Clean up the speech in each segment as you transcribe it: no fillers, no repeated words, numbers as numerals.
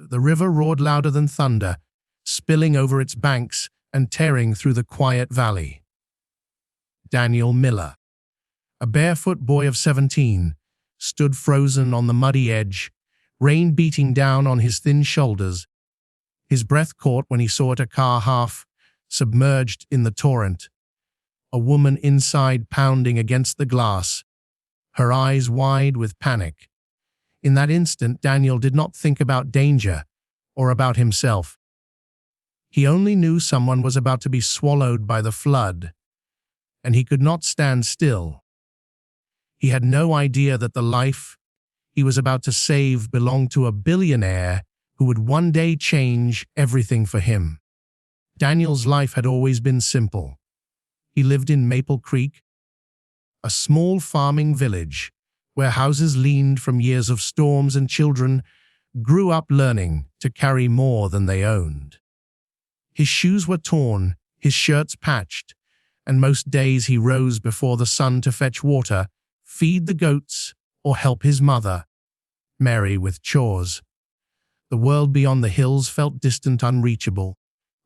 The river roared louder than thunder, spilling over its banks and tearing through the quiet valley. Daniel Miller, a barefoot boy of 17, stood frozen on the muddy edge, rain beating down on his thin shoulders. His breath caught when he saw a car half submerged in the torrent, a woman inside pounding against the glass, her eyes wide with panic. In that instant, Daniel did not think about danger or about himself. He only knew someone was about to be swallowed by the flood, and he could not stand still. He had no idea that the life he was about to save belonged to a billionaire who would one day change everything for him. Daniel's life had always been simple. He lived in Maple Creek, a small farming village where houses leaned from years of storms and children grew up learning to carry more than they owned. His shoes were torn, his shirts patched, and most days he rose before the sun to fetch water, feed the goats, or help his mother, Mary, with chores. The world beyond the hills felt distant, unreachable.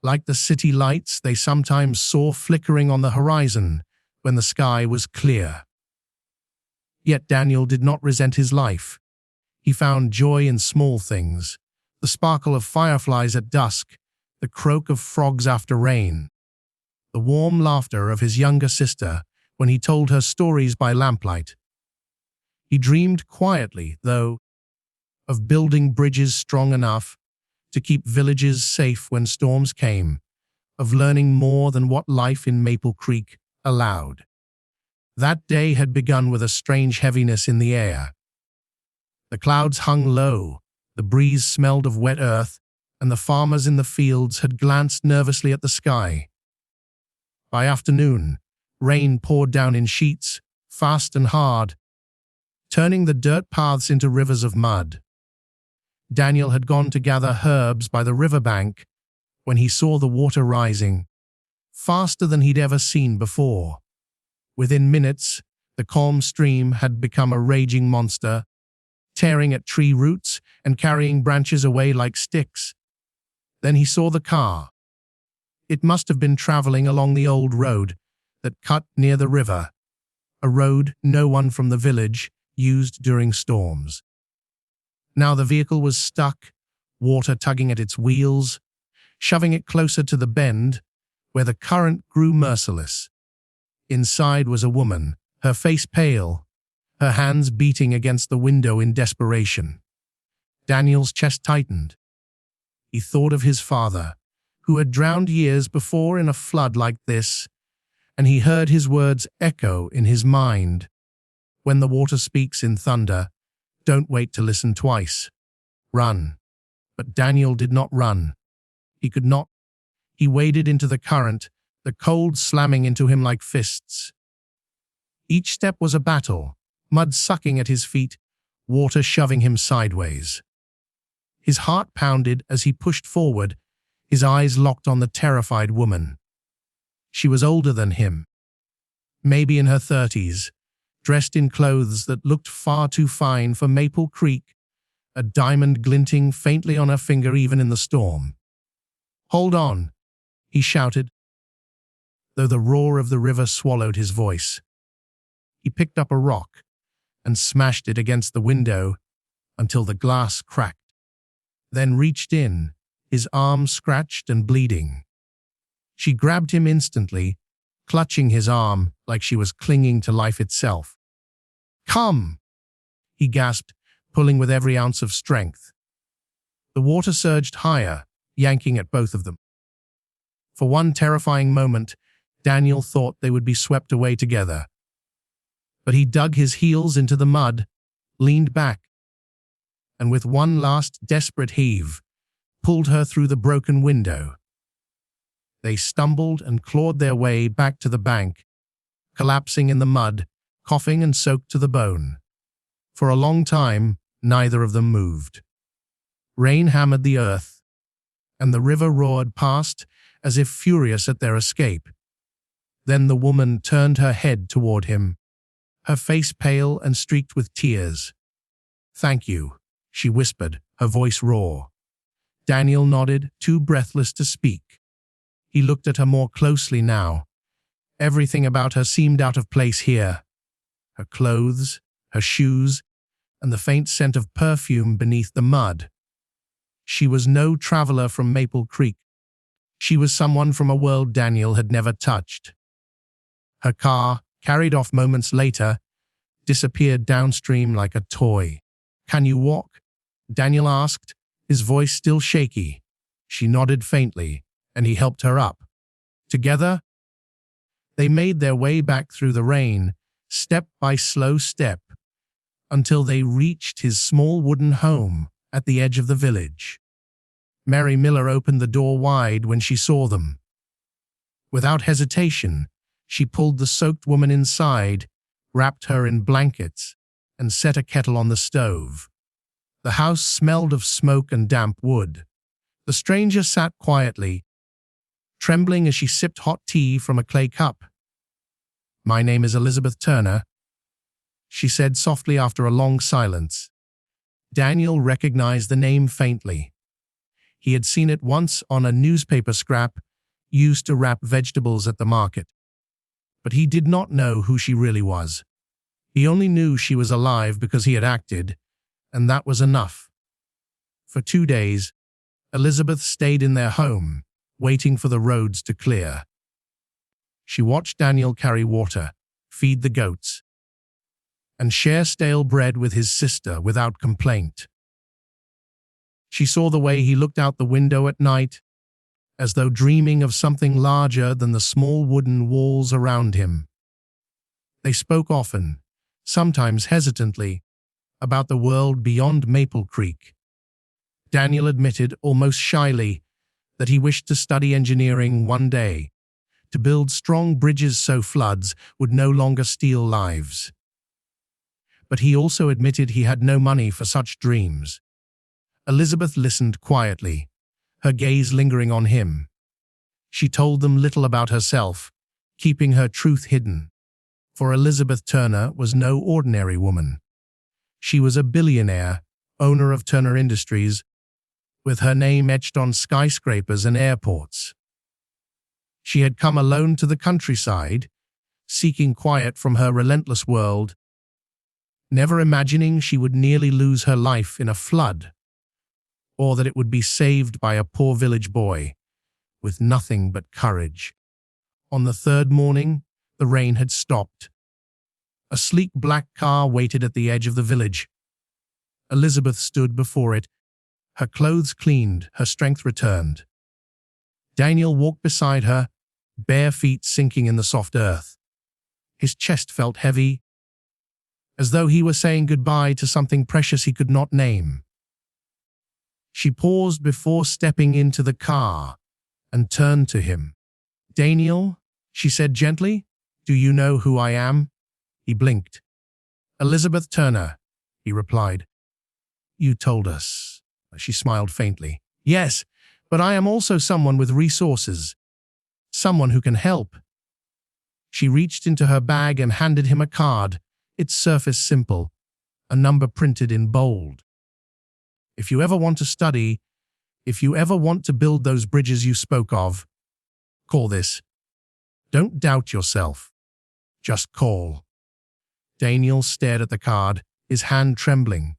Like the city lights they sometimes saw flickering on the horizon when the sky was clear. Yet Daniel did not resent his life. He found joy in small things, the sparkle of fireflies at dusk, the croak of frogs after rain, the warm laughter of his younger sister when he told her stories by lamplight. He dreamed quietly, though, of building bridges strong enough to keep villages safe when storms came, of learning more than what life in Maple Creek allowed. That day had begun with a strange heaviness in the air. The clouds hung low, the breeze smelled of wet earth, and the farmers in the fields had glanced nervously at the sky. By afternoon, rain poured down in sheets, fast and hard, turning the dirt paths into rivers of mud. Daniel had gone to gather herbs by the riverbank when he saw the water rising, faster than he'd ever seen before. Within minutes, the calm stream had become a raging monster, tearing at tree roots and carrying branches away like sticks. Then he saw the car. It must have been traveling along the old road that cut near the river, a road no one from the village used during storms. Now the vehicle was stuck, water tugging at its wheels, shoving it closer to the bend, where the current grew merciless. Inside was a woman, her face pale, her hands beating against the window in desperation. Daniel's chest tightened. He thought of his father, who had drowned years before in a flood like this, and he heard his words echo in his mind. When the water speaks in thunder, don't wait to listen twice. Run. But Daniel did not run. He could not. He waded into the current, the cold slamming into him like fists. Each step was a battle, mud sucking at his feet, water shoving him sideways. His heart pounded as he pushed forward, his eyes locked on the terrified woman. She was older than him, maybe in her 30s, dressed in clothes that looked far too fine for Maple Creek, a diamond glinting faintly on her finger even in the storm. "Hold on," he shouted, though the roar of the river swallowed his voice. He picked up a rock and smashed it against the window until the glass cracked, then reached in, his arm scratched and bleeding. She grabbed him instantly, clutching his arm like she was clinging to life itself. "Come!" he gasped, pulling with every ounce of strength. The water surged higher, yanking at both of them. For one terrifying moment, Daniel thought they would be swept away together. But he dug his heels into the mud, leaned back, and with one last desperate heave, pulled her through the broken window. They stumbled and clawed their way back to the bank, collapsing in the mud, coughing and soaked to the bone. For a long time, neither of them moved. Rain hammered the earth, and the river roared past as if furious at their escape. Then the woman turned her head toward him, her face pale and streaked with tears. "Thank you," she whispered, her voice raw. Daniel nodded, too breathless to speak. He looked at her more closely now. Everything about her seemed out of place here. Her clothes, her shoes, and the faint scent of perfume beneath the mud. She was no traveler from Maple Creek. She was someone from a world Daniel had never touched. Her car, carried off moments later, disappeared downstream like a toy. "Can you walk?" Daniel asked, his voice still shaky. She nodded faintly, and he helped her up. Together, they made their way back through the rain, step by slow step, until they reached his small wooden home at the edge of the village. Mary Miller opened the door wide when she saw them. Without hesitation, she pulled the soaked woman inside, wrapped her in blankets, and set a kettle on the stove. The house smelled of smoke and damp wood. The stranger sat quietly, trembling as she sipped hot tea from a clay cup. "My name is Elizabeth Turner," she said softly after a long silence. Daniel recognized the name faintly. He had seen it once on a newspaper scrap used to wrap vegetables at the market. But he did not know who she really was. He only knew she was alive because he had acted, and that was enough. For 2 days, Elizabeth stayed in their home, waiting for the roads to clear. She watched Daniel carry water, feed the goats, and share stale bread with his sister without complaint. She saw the way he looked out the window at night, as though dreaming of something larger than the small wooden walls around him. They spoke often, sometimes hesitantly, about the world beyond Maple Creek. Daniel admitted, almost shyly, that he wished to study engineering one day, to build strong bridges so floods would no longer steal lives. But he also admitted he had no money for such dreams. Elizabeth listened quietly, her gaze lingering on him. She told them little about herself, keeping her truth hidden. For Elizabeth Turner was no ordinary woman. She was a billionaire, owner of Turner Industries, with her name etched on skyscrapers and airports. She had come alone to the countryside, seeking quiet from her relentless world, never imagining she would nearly lose her life in a flood, or that it would be saved by a poor village boy, with nothing but courage. On the third morning, the rain had stopped. A sleek black car waited at the edge of the village. Elizabeth stood before it, her clothes cleaned, her strength returned. Daniel walked beside her, bare feet sinking in the soft earth. His chest felt heavy, as though he were saying goodbye to something precious he could not name. She paused before stepping into the car and turned to him. "Daniel," she said gently, "do you know who I am?" He blinked. "Elizabeth Turner," he replied. "You told us." She smiled faintly. "Yes, but I am also someone with resources. Someone who can help." She reached into her bag and handed him a card, its surface simple, a number printed in bold. "If you ever want to study, if you ever want to build those bridges you spoke of, call this. Don't doubt yourself. Just call." Daniel stared at the card, his hand trembling.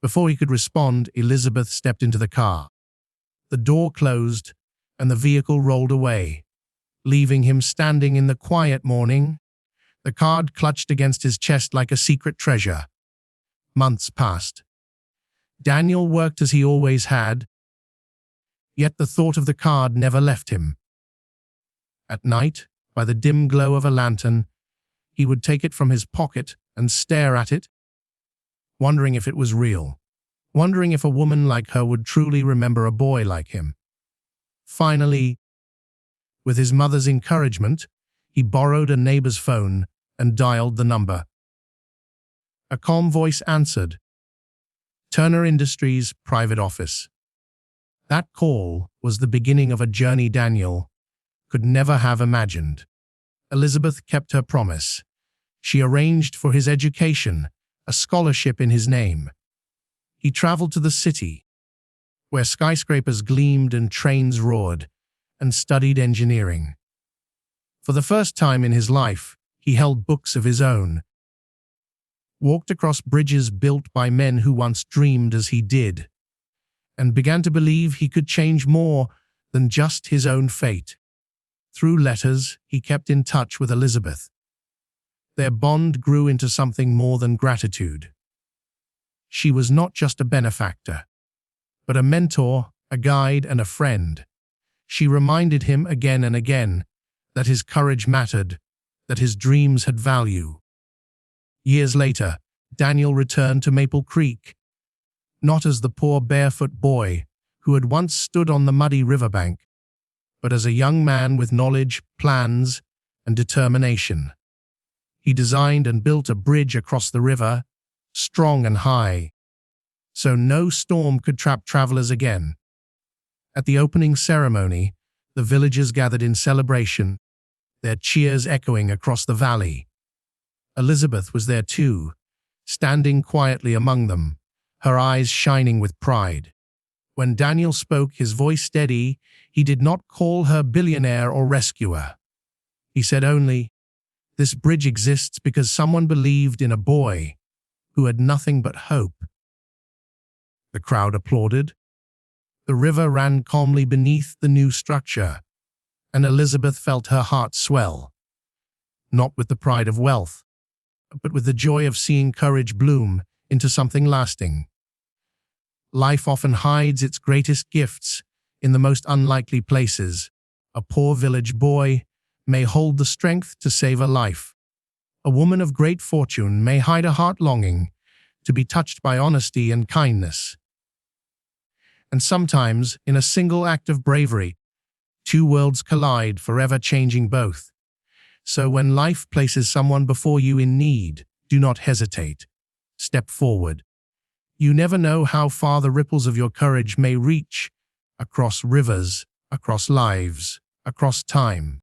Before he could respond, Elizabeth stepped into the car. The door closed, and the vehicle rolled away, leaving him standing in the quiet morning. The card clutched against his chest like a secret treasure. Months passed. Daniel worked as he always had, yet the thought of the card never left him. At night, by the dim glow of a lantern, he would take it from his pocket and stare at it, wondering if it was real, wondering if a woman like her would truly remember a boy like him. Finally, with his mother's encouragement, he borrowed a neighbor's phone and dialed the number. A calm voice answered. Turner Industries' private office. That call was the beginning of a journey Daniel could never have imagined. Elizabeth kept her promise. She arranged for his education, a scholarship in his name. He traveled to the city, where skyscrapers gleamed and trains roared, and studied engineering. For the first time in his life, he held books of his own, walked across bridges built by men who once dreamed as he did, and began to believe he could change more than just his own fate. Through letters, he kept in touch with Elizabeth. Their bond grew into something more than gratitude. She was not just a benefactor, but a mentor, a guide, and a friend. She reminded him again and again that his courage mattered, that his dreams had value. Years later, Daniel returned to Maple Creek, not as the poor barefoot boy who had once stood on the muddy riverbank, but as a young man with knowledge, plans, and determination. He designed and built a bridge across the river, strong and high, so no storm could trap travelers again. At the opening ceremony, the villagers gathered in celebration, their cheers echoing across the valley. Elizabeth was there too, standing quietly among them, her eyes shining with pride. When Daniel spoke, his voice steady, he did not call her billionaire or rescuer. He said only, "This bridge exists because someone believed in a boy who had nothing but hope." The crowd applauded. The river ran calmly beneath the new structure, and Elizabeth felt her heart swell, not with the pride of wealth, but with the joy of seeing courage bloom into something lasting. Life often hides its greatest gifts in the most unlikely places. A poor village boy may hold the strength to save a life. A woman of great fortune may hide a heart longing to be touched by honesty and kindness. And sometimes, in a single act of bravery, two worlds collide, forever changing both. So when life places someone before you in need, do not hesitate. Step forward. You never know how far the ripples of your courage may reach, across rivers, across lives, across time.